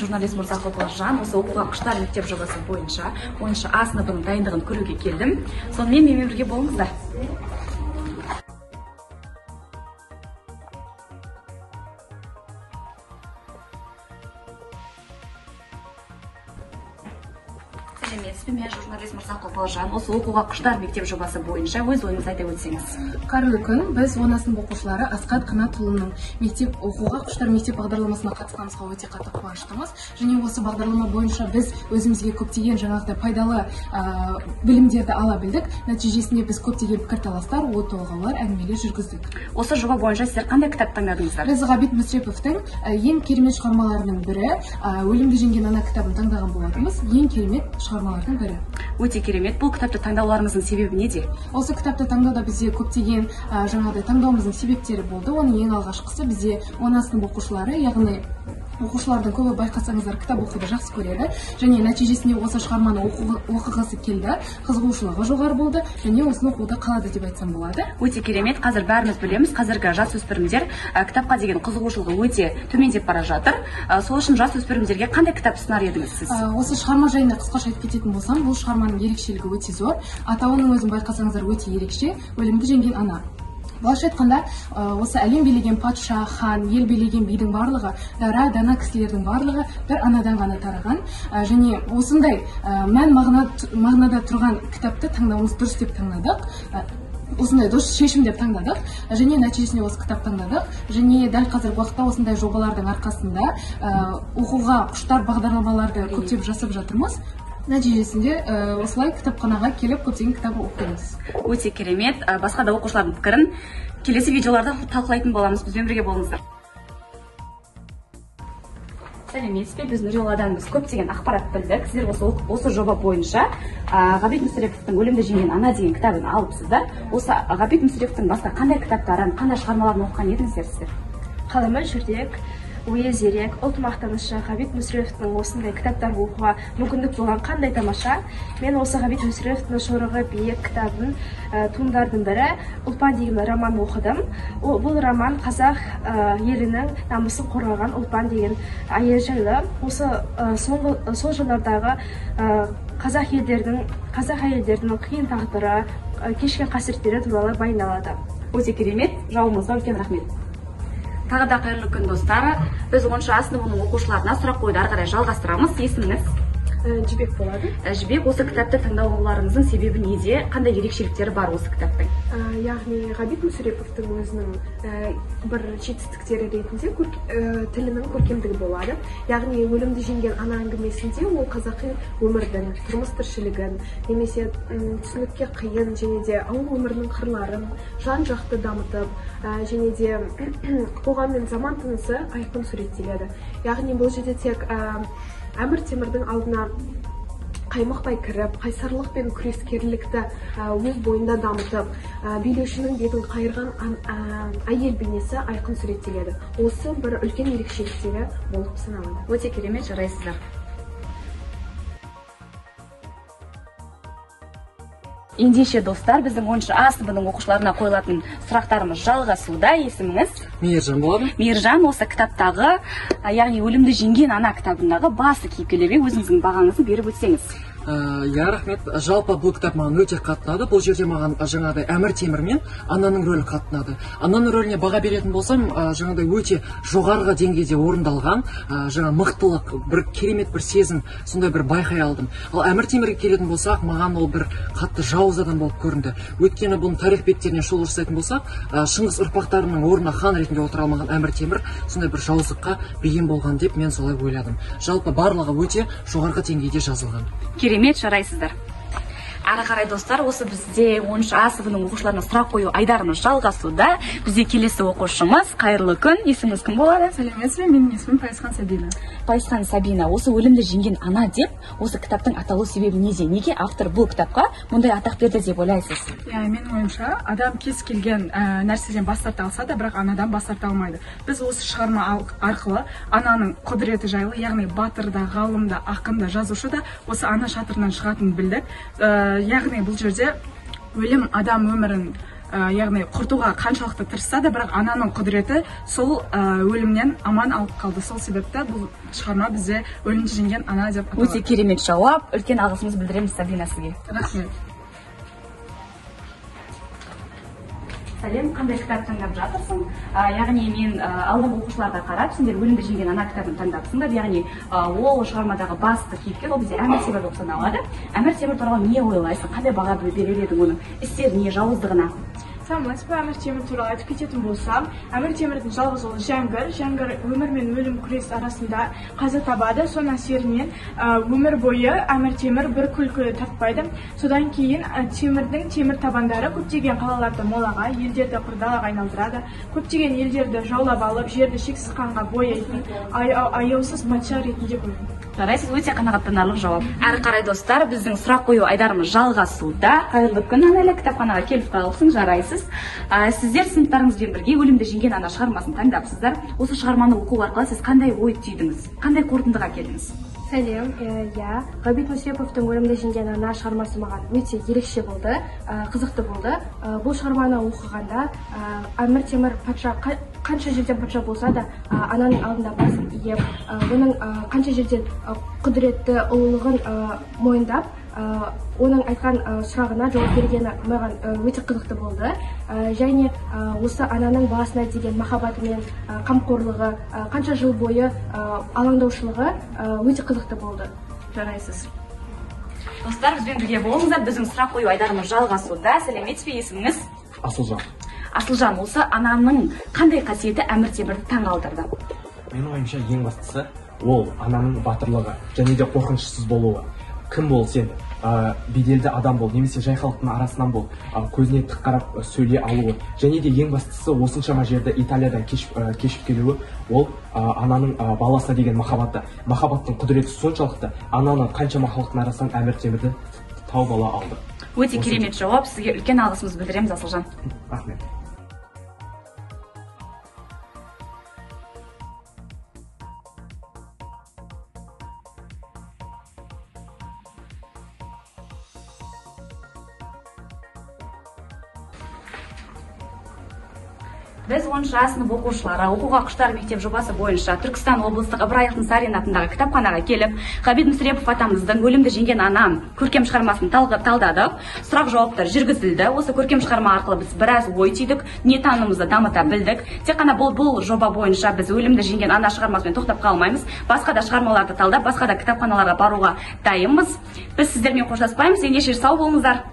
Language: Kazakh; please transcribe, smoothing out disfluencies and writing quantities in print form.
журналист Мұрзақов Жан, осы оқуға құштар мектеп жобасы бойынша 10-шы А сыныбының дайындығын көруге келдім. Сонымен менімен бірге болыңыздар. Мен журналист Мұрзақов Жан, осы оқуға құштар мектеп жобасы бойынша өз ойыңызды айта өтсеңіз. Қайырлы күн, біз 10 сынып оқушылары Асқат Қанатұлының оқуға құштар мектеп бағдарламасына қатысқанымызға өте қатты қуаныштымыз. Және осы бағдарлама бойынша біз өзімізге көптеген жаңағыдай пайдалы білімдерді ала білдік. Нәтижесінде біз көптеген пікірталастар, ой толғаулар, әңгімелер жүргіздік. Осы жоба бойынша сіздер қандай кітап таңдадыңыздар? Біз Ғабит Мүсіреповтің ең керемет шығармаларының бірі Өлімді жеңген ана кітабын таңдаған болатынбыз. Ең керемет шығармалардың бірі. Өте керемет. Бұл кітапты таңдауларыңыздың себебі неде? Осы кітапты таңдауда бізде көптеген жаңағыдай таңдауымыздың себептері болды. Оның ең алғашқысы бізде 10 сынып оқушылары, яғни оқушылардың көбі байқасаңыздар кітап оқуды жақсы көреді, және нәтижесінде осы шығарманы оқығысы келді, қызығушылығы жоғары болды, және осыны оқуды қалады деп айтсам болады. Өте керемет. Қазір бәріміз білеміз, қазіргі жасөспірімдер кітапқа деген қызығушылығы өте төмендеп бара жатыр. Сол үшін жасөспірімдерге қандай кітап ұсынар едіңіз сіз? Осы шығарма жайында қысқаша айтып кететін болсам, бұл шығарманың ерекшелігі өте зор. Атауының өзін байқасаңыздар өте ерекше, Өлімді жеңген ана. Былайша айтқанда, осы әлем билеген патша, хан, ел билеген бидің барлығы, дана кісілердің барлығы бір анадан ғана тараған. Және осындай мән мағынада тұрған кітапты таңдауымыз дұрыс деп таңдадық. Осындай дұрыс шешім деп таңдадық. Және нәтижесінде осы кітап таңдадық. Және дәл қазіргі уақытта осындай жобалардың арқасында оқуға құштар бағдарламаларды көптеп жасап жатырмыз. Нәтижесінде осылай кітапханаға келіп көптеген кітап оқимыз. Өте керемет. Басқа да оқушылардың пікірін келесі видеоларда талқылайтын боламыз. Бізбен бірге болыңыздар. Сәлеметсіз бе? Біз Нұрилладан көптеген ақпарат білдік. Сіздер осы жоба бойынша Ғабит Мүсіреповтің Өлімді жеңген ана деген кітабын алыпсыздар. Осы Ғабит Мүсіреповтің басқа қандай кітаптарын, қандай шығармаларын оқыған едіңіздер сіздер? Қаламы жүрдек, ойы зерек, ұлт мақтанышы Ғабит Мүсіреповтің осындай кітаптар оқуға мүмкіндік болған қандай тамаша. Мен осы Ғабит Мүсіреповтің Шорығы биік кітабын туындардың бірі Ұлпан деген роман оқыдым. Бұл роман қазақ елінің намысын қорғаған Ұлпан деген әйел жайлы. Осы сол жылдардағы қазақ әйелдердің қиын тағдыры, кешкен қасіреттері туралы баяндалады. Өте керемет. Жауабыңызға үлкен рахмет. Тағы да қайырлы күн достары. Біз 10-шы А сыныбының оқушыларына сұрақ қоюды ары қарай жалғастырамыз. Есіміңіз? Жібек болады. Жібек, осы кітапты таңдауларыңыздың себебі неде? Қандай ерекшеліктері бар осы кітаптың? Яғни Ғабит Мүсіреповтің өзінің бір жетістіктері ретінде тілінің көркемдігі болады. Яғни Өлімді жеңген ана әңгімесінде ол қазақи өмірдің, тұрмыс тіршілігін, немесе түсінікке қиын және де ауыл өмірінің қырларын жан-жақты дамытып, және де қоғам мен заман тынысы айқын суреттеледі. Яғни бұл жерде тек Әмір Темірдің алдына қаймықпай кіріп, қайсарлық пен күрескерлікті өз бойында дамытып, билеушінің бетін қайырған әйел бейнесі айқын суреттеледі. Осы бір үлкен ерекшеліктері болып саналады. Өте керемет, жарайсыздар. Ендеше достар, біздің 10-шы А сыныбының оқушыларына қойылатын сұрақтарымыз жалғасуда. Есіміңіз? Мейіржан болады. Мейіржан, осы кітаптағы, яғни Өлімді жеңген ана кітабындағы басты кейіпкерлерге өзіңіздің бағаңызды беріп өтсеңіз. Рахмет. Жалпы бұл кітап маған өте қатынады. Бұл жерде маған жаңағыдай Әмір Темір мен ананың рөлі қатынады. Ананың рөліне баға беретін болсам, жаңағыдай өте жоғарғы деңгейде орындалған, жаңа мықтылық, бір керемет бір сезім, сондай бір байқай алдым. Ал Әмір Темірге келетін болсақ, маған ол бір қатты жауыз адам болып көрінді. Өйткені бұның тарих беттеріне шолу жасайтын болсақ, Шыңғыс ұрпақтарының орнына хан ретінде отыра алмаған Әмір Темір сондай бір жауыздыққа бейім болған деп мен солай ойладым. Жалпы барлығы өте жоғарғы деңгейде жазылған. Керемет, жарайсыздар. Ары қарай достар, осы бізде 10-шы А сыныбының оқушыларына сұрақ қою айдарымыз жалғасуда. Бізде келесі оқушымыз. Қайырлы күн. Есіміңіз кім болады? Сәлеметсіз бе? Менің есімім Пайысхан Сабина. Пайысхан Сабина, осы Өлімді жеңген ана деп, осы кітаптың аталу себебі неде? Неге автор бұл кітапқа мұндай атақ берді деп ойлайсыз? Менің ойымша, адам кез келген нәрседен бас тарта алса да, бірақ анадан бас тарта алмайды. Біз осы шығарма арқылы ананың құдіреті жайлы, яғни батырда, ғалымда, ақында, жазушыда осы ана шатырынан шығатынын білдік. Яғни бұл жерде өлім адам өмірін яғни құртуға қаншалықты тырысса да, бірақ ананың құдіреті сол өлімнен аман алып қалды. Сол себепті бұл шығарма бізде өлімді жеңген ана деп аталады. Өте керемет жауап. Үлкен алғысымызды білдіреміз Сабина сізге. Рахмет. Сәлем, қандай кітап таңдап жатырсың? Яғни мен алдыңғы оқушыларға қарап, сендер өлімді жеңген ана кітабын таңдапсыңдар. Яғни ол шығармадағы басты кейіпкер, ол бізде Әмір Темір болып саналады. Әмір Темір туралы не ойлайсың? Қандай баға берер едің оның істеріне, жауыздығына? Саламатсыз ба? Әмір Темір туралы айтып кететін болсам, Әмір Темірдің жалғыз ұлы Жәңгір өмір мен өлім күрес арасында қаза табады. Соның әсерінен өмір бойы Әмір Темір бір күлкі тартпайды. Содан кейін Темірдің темір табандары көптеген қалаларды молаға, елдерді құрдалаға айналдырады. Көптеген елдерді жаулап алып, жерді шексіз қанға бояйтын аяусыз патша ретінде көрінеді. Жарайсыз, өте қанағаттанарлық жауап. Әрі қарай достар, біздің сұрақ қою айдарымыз жалғасуда. Қайырлы күн, Анәлі, кітапханаға келіп қалыпсың, жарайсыз. Сіздер сыныптарыңызбен бірге өлімді жеңген ана шығармасын таңдапсыздар. Осы шығарманы оқу арқылы сіз қандай ой түйдіңіз? Қандай қорытындыға келдіңіз? Сәлем, Ғабит Мүсіреповтың өлімді жеңген ана шығармасы маған өте ерекше болды, қызықты болды. Бұл шығарманы оқығанда Әмір Темір патша қанша жерден патша болса да ананың алдында басын иіп, оның қанша жерден құдіретті ұлылығын мойындап, оның айтқан сұрағына жауап бергені маған өте қызықты болды. Және осы ананың баласына деген махаббаты мен қамқорлығы, қанша жыл бойы алаңдаушылығы өте қызықты болды. Жарайсыз. Достар, бізбен бірге болыңыздар. Біздің сұрақ қою айдарымыз жалғасуда. Сәлеметсіз бе, есіміңіз? Асылжан. Асылжан, осы ананың қандай қасиеті Әмір Темірді таңғалдырды? Менің ойымша ең бастысы ол ананың батырлығы және де қорқынышсыз болуы. Кім бол сен? Беделді адам бол, немесе жай халықтың арасынан бол, көзіне тік қарап сөйлей алуы. Және де ең бастысы осыншама жерді Италиядан кешіп келуі, ол ананың баласына деген махаббаты. Махаббаттың құдіреті соншалықты, ананың қаншама халықтың арасынан Әмір Темірді тауып ала алды. Өте керемет жауап. Сізге үлкен алғысымызды білдіреміз, Асылжан. Рахмет. Біз 10 сынып оқушылары оқуға құштар мектеп жобасы бойынша Түркістан облыстық Ыбырай Алтынсарин атындағы кітапханаға келіп, Ғабит Мүсірепов атамыздың өлімді жеңген анам көркем шығармасын талдадық. Сұрақ-жауаптар жүргізілді. Осы көркем шығарма арқылы біз біраз ой түйдік, не танымымызды дамыта білдік. Тек қана бұл жоба бойынша біз өлімді жеңген ана шығармасымен тоқтап қалмаймыз. Басқа да шығармаларды талдап, басқа да кітапханаларға баруға дайынбыз. Біз сіздермен қоштаспаймыз. Ендеше сау болыңыздар.